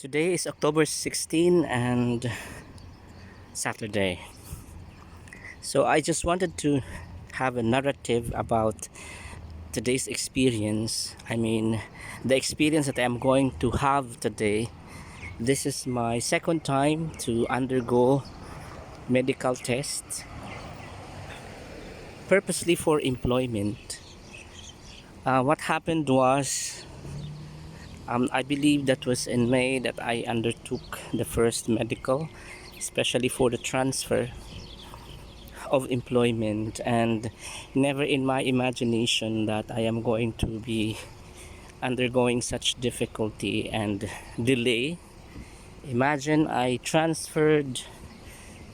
Today is October 16 and Saturday. So I just wanted to have a narrative about today's experience. The experience that I'm going to have today. This is my second time to undergo medical tests purposely for employment. What happened was, I believe that was in May that I undertook the first medical, especially for the transfer of employment, and never in my imagination that I am going to be undergoing such difficulty and delay. Imagine I transferred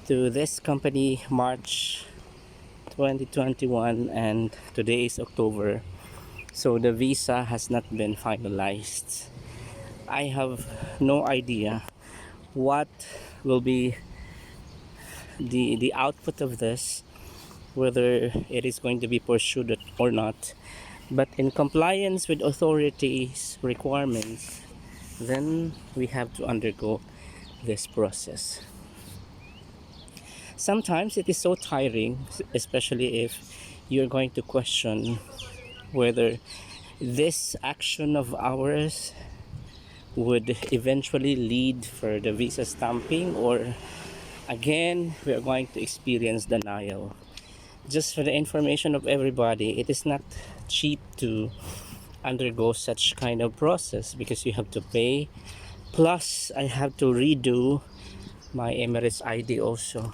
to this company March 2021 and today is October, so the visa has not been finalized. I have no idea what will be the output of this, whether it is going to be pursued or not. But in compliance with authorities' requirements, then we have to undergo this process. Sometimes it is so tiring, especially if you're going to question whether this action of ours would eventually lead for the visa stamping, or again we are going to experience denial. Just for the information of everybody, it is not cheap to undergo such kind of process because you have to pay, plus I have to redo my Emirates ID also,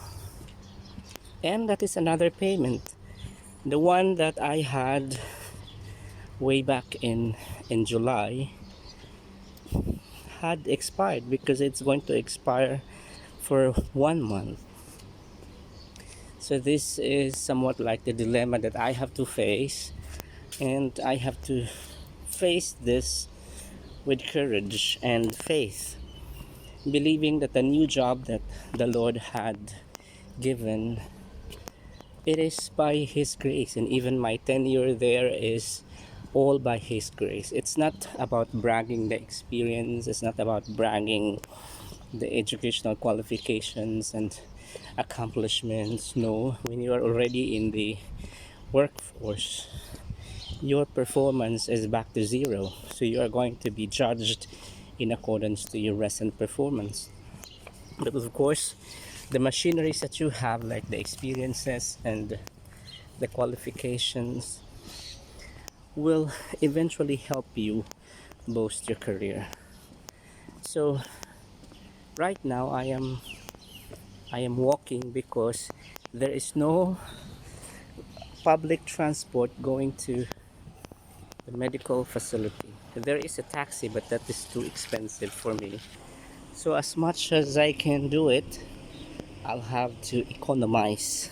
and that is another payment. The one that I had way back in July had expired because it's going to expire for 1 month. So this is somewhat like the dilemma that I have to face, and I have to face this with courage and faith, believing that the new job that the Lord had given, it is by His grace, and even my tenure there is all by His grace. It's not about bragging the experience, it's not about bragging the educational qualifications and accomplishments. No, when you are already in the workforce, your performance is back to zero, so you are going to be judged in accordance to your recent performance. But of course, the machineries that you have, like the experiences and the qualifications, will eventually help you boost your career. So right now I am walking because there is no public transport going to the medical facility. There is a taxi, but that is too expensive for me. So as much as I can do it, I'll have to economize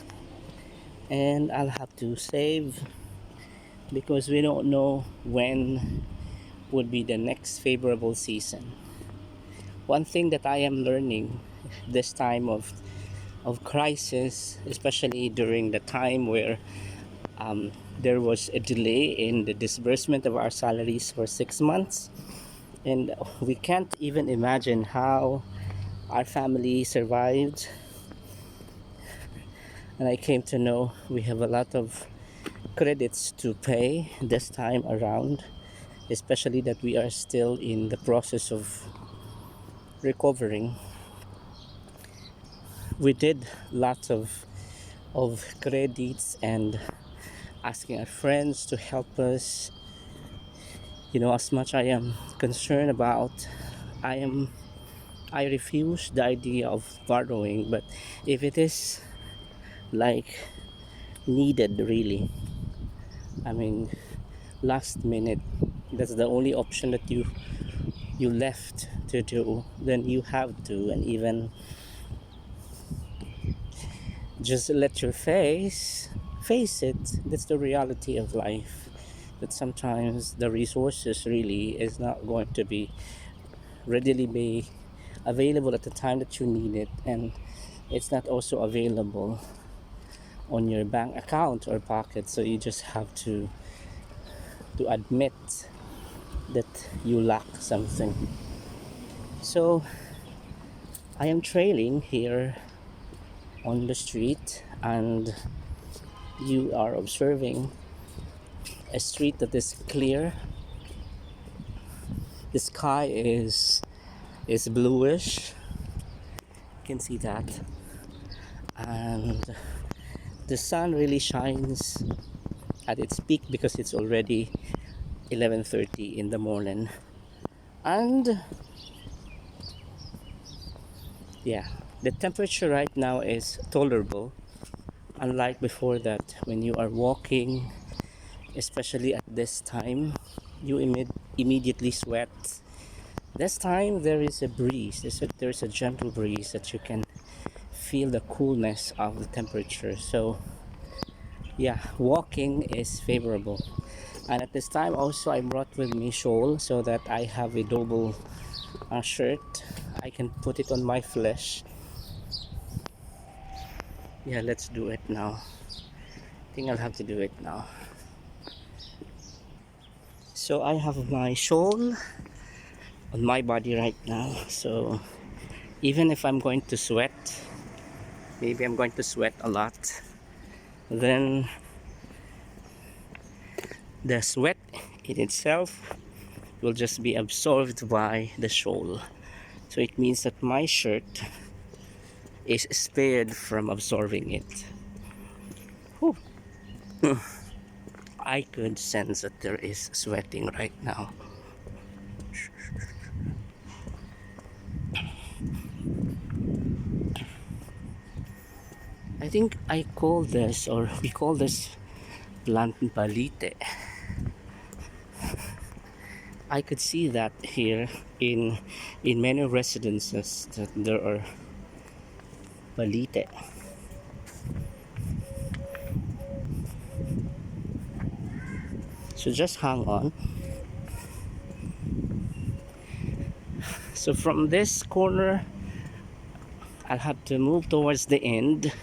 and I'll have to save, because we don't know when would be the next favorable season. One thing that I am learning this time of crisis, especially during the time where there was a delay in the disbursement of our salaries for 6 months, and we can't even imagine how our family survived. And I came to know we have a lot of credits to pay this time around, especially that we are still in the process of recovering. We did lots of credits and asking our friends to help us. As much I am concerned about, I refuse the idea of borrowing. But if it is like needed really, I mean last minute, that's the only option that you left to do, then you have to. And even just let your face it. That's the reality of life, that sometimes the resources really is not going to be readily be available at the time that you need it, and it's not also available on your bank account or pocket. So you just have to admit that you lack something. So I am trailing here on the street, and you are observing a street that is clear. The sky is bluish. You can see that, and the sun really shines at its peak because it's already 11:30 in the morning. And yeah, the temperature right now is tolerable, unlike before that when you are walking, especially at this time, you immediately sweat. This time there is a breeze. There's a gentle breeze that you can feel the coolness of the temperature. So yeah, walking is favorable. And at this time also I brought with me shawl so that I have a double shirt. I can put it on my flesh. Yeah, let's do it now. I think I'll have to do it now. So I have my shawl on my body right now. So even if I'm going to sweat, maybe I'm going to sweat a lot, then the sweat in itself will just be absorbed by the shawl. So it means that my shirt is spared from absorbing it. Whew. I could sense that there is sweating right now. I think I call this, or we call this, plant balite. I could see that here in many residences that there are balite. So just hang on. So from this corner I'll have to move towards the end,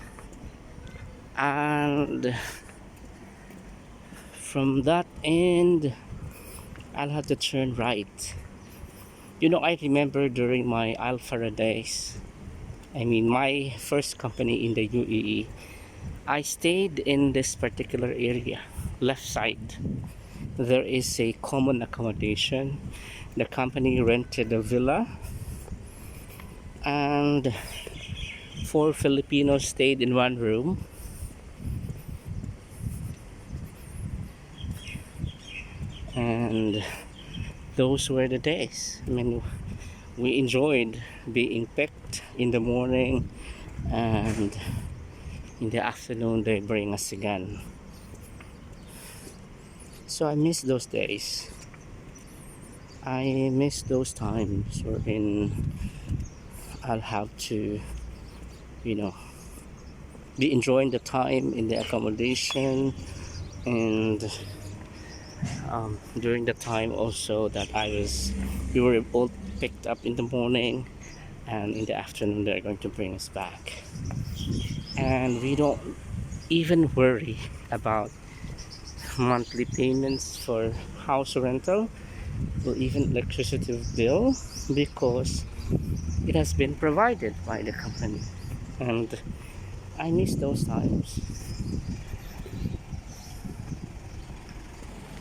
and from that end I'll have to turn right. You know, I remember during my Alpha days, I mean my first company in the UAE, I stayed in this particular area, left side. There is a common accommodation. The company rented a villa, and 4 Filipinos stayed in one room. And those were the days. I mean, we enjoyed being picked in the morning, and in the afternoon they bring us again. So I miss those days. I miss those times wherein I'll have to, you know, be enjoying the time in the accommodation, and during the time also that we were all picked up in the morning, and in the afternoon they're going to bring us back, and we don't even worry about monthly payments for house rental or even electricity bill, because it has been provided by the company. And I miss those times.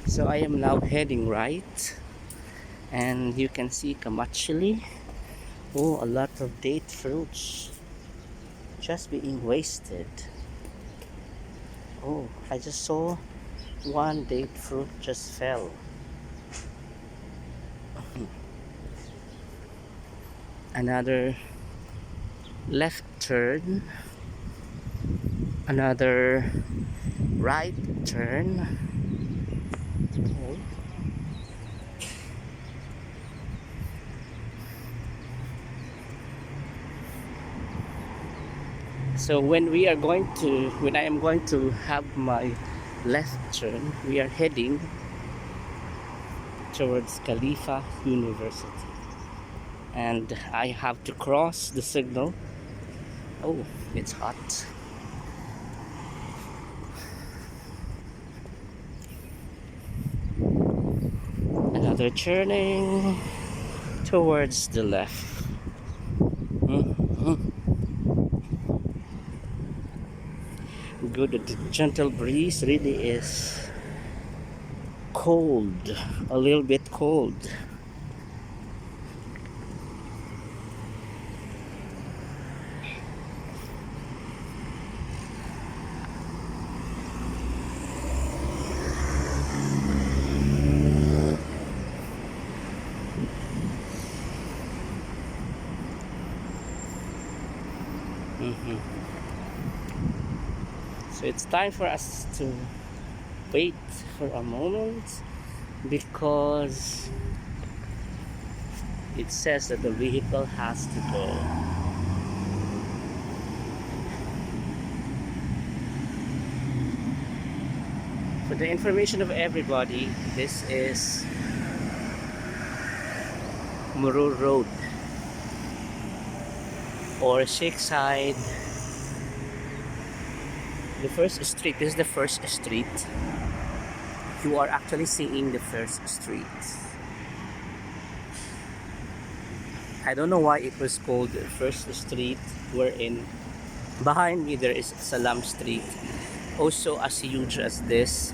So I am now heading right, and you can see Kamachili. Oh, a lot of date fruits just being wasted. Oh, I just saw one date fruit just fell. Another left turn, another right turn. Okay. So when I am going to have my left turn, we are heading towards Khalifa University, and I have to cross the signal. Oh, it's hot. Another turning towards the left. Mhm. Good. The gentle breeze really is cold, a little bit cold. Mhm. So it's time for us to wait for a moment because it says that the vehicle has to go. For the information of everybody, this is Murur Road or Shakeside. The first street, this is the first street. You are actually seeing the first street. I don't know why it was called the first street, wherein behind me there is Salam Street, also as huge as this.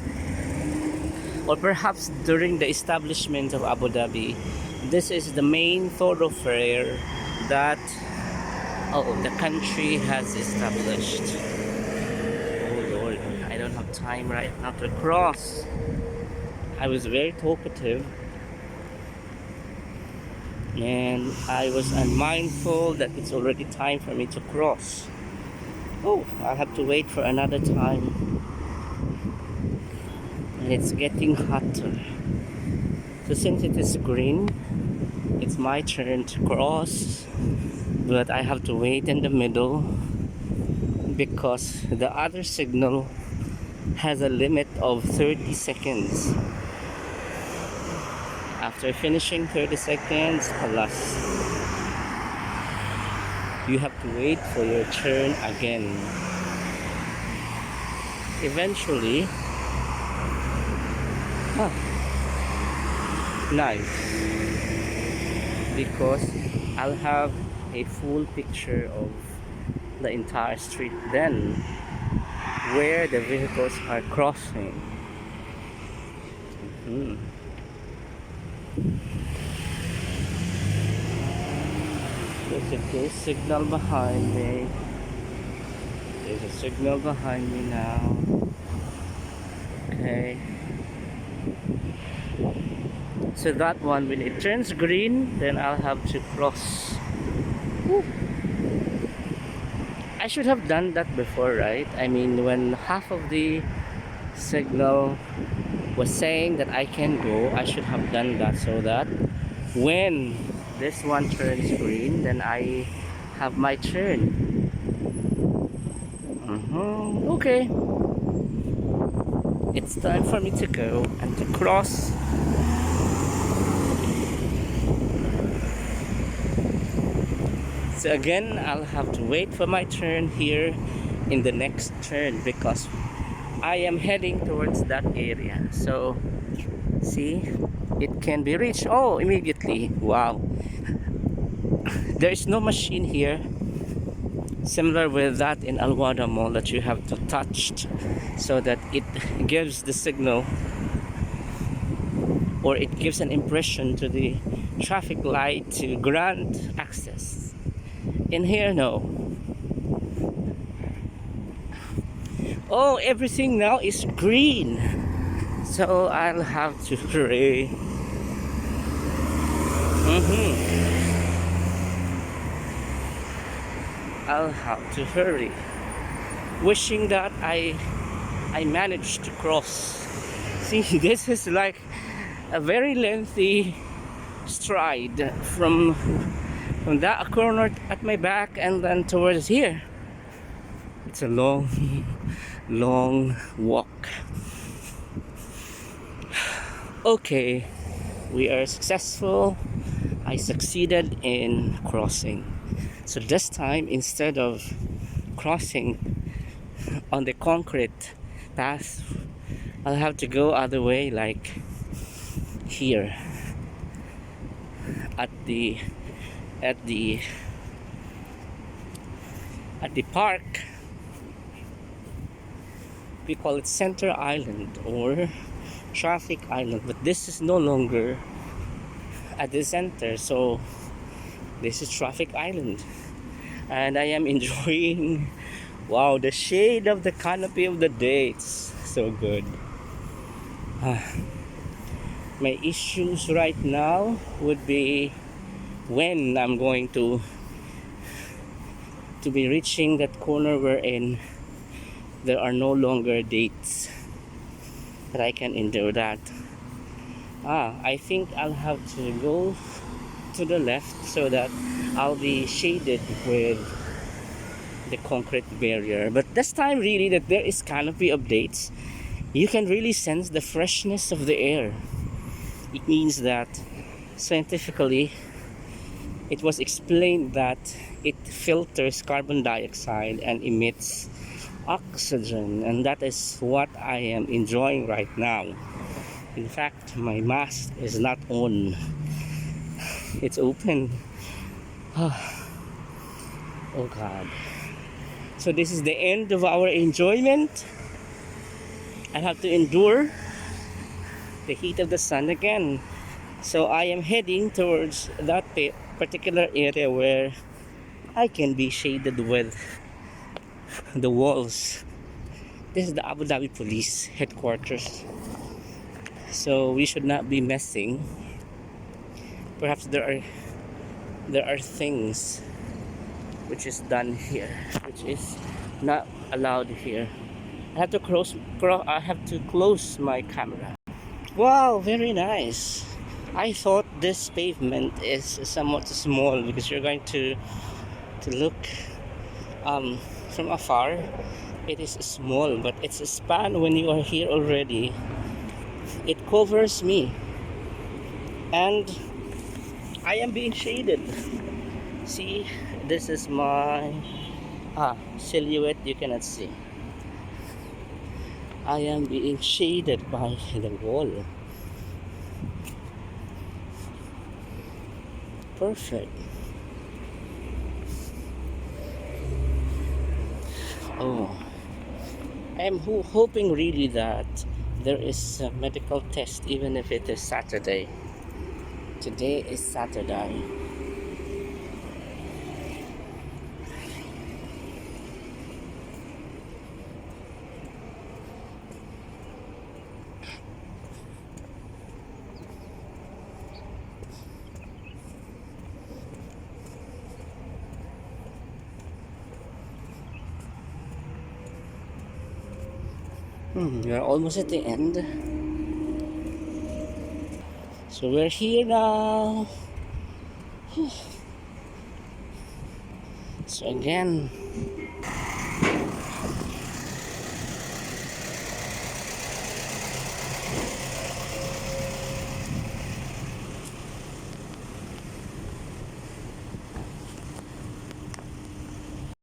Or perhaps during the establishment of Abu Dhabi, this is the main thoroughfare that the country has established. Oh Lord, I don't have time right now to cross. I was very talkative and I was unmindful that it's already time for me to cross. Oh, I'll have to wait for another time. And it's getting hotter. So since it is green, it's my turn to cross, but I have to wait in the middle because the other signal has a limit of 30 seconds. After finishing 30 seconds, alas, you have to wait for your turn again. Eventually, nice, because I'll have a full picture of the entire street then, where the vehicles are crossing. There's a clear signal behind me. There's a signal behind me now. Okay. So that one, when it turns green, then I'll have to cross. Woo. I should have done that before, right? I mean, when half of the signal was saying that I can go, I should have done that so that when this one turns green, then I have my turn. Okay. It's time for me to go and to cross. So again, I'll have to wait for my turn here in the next turn because I am heading towards that area. So see, it can be reached immediately. Wow, there is no machine here similar with that in Al Wada Mall that you have to touch so that it gives the signal or it gives an impression to the traffic light to grant access. In here, no. Oh, everything now is green, so I'll have to hurry. I'll have to hurry, wishing that I managed to cross. See, this is like a very lengthy stride from that corner at my back and then towards here. It's a long long walk. Okay, we are successful. I succeeded in crossing. So this time, instead of crossing on the concrete path, I'll have to go other way, like here. at the at the at the park. We call it Center Island or Traffic Island, but this is no longer at the center, so this is Traffic Island, and I am enjoying, wow, the shade of the canopy of the day. It's so good. My issues right now would be when I'm going to be reaching that corner wherein there are no longer dates that I can endure that. I think I'll have to go to the left so that I'll be shaded with the concrete barrier. But this time really that there is canopy updates, you can really sense the freshness of the air. It means that scientifically it was explained that it filters carbon dioxide and emits oxygen, and that is what I am enjoying right now. In fact, my mask is not on, it's open. Oh god. So this is the end of our enjoyment. I have to endure the heat of the sun again. So I am heading towards that particular area where I can be shaded with the walls. This is the Abu Dhabi Police headquarters. So we should not be messing. Perhaps there are things which is done here, which is not allowed here. I have to close my camera. Wow, very nice. I thought this pavement is somewhat small because you're going to look from afar. It is small, but it's a span when you are here already. It covers me, and I am being shaded. See, this is my silhouette. You cannot see. I am being shaded by the wall. Perfect. Oh, I am hoping really that there is a medical test, even if it is Saturday. Today is Saturday. We're almost at the end. So we're here now. So again,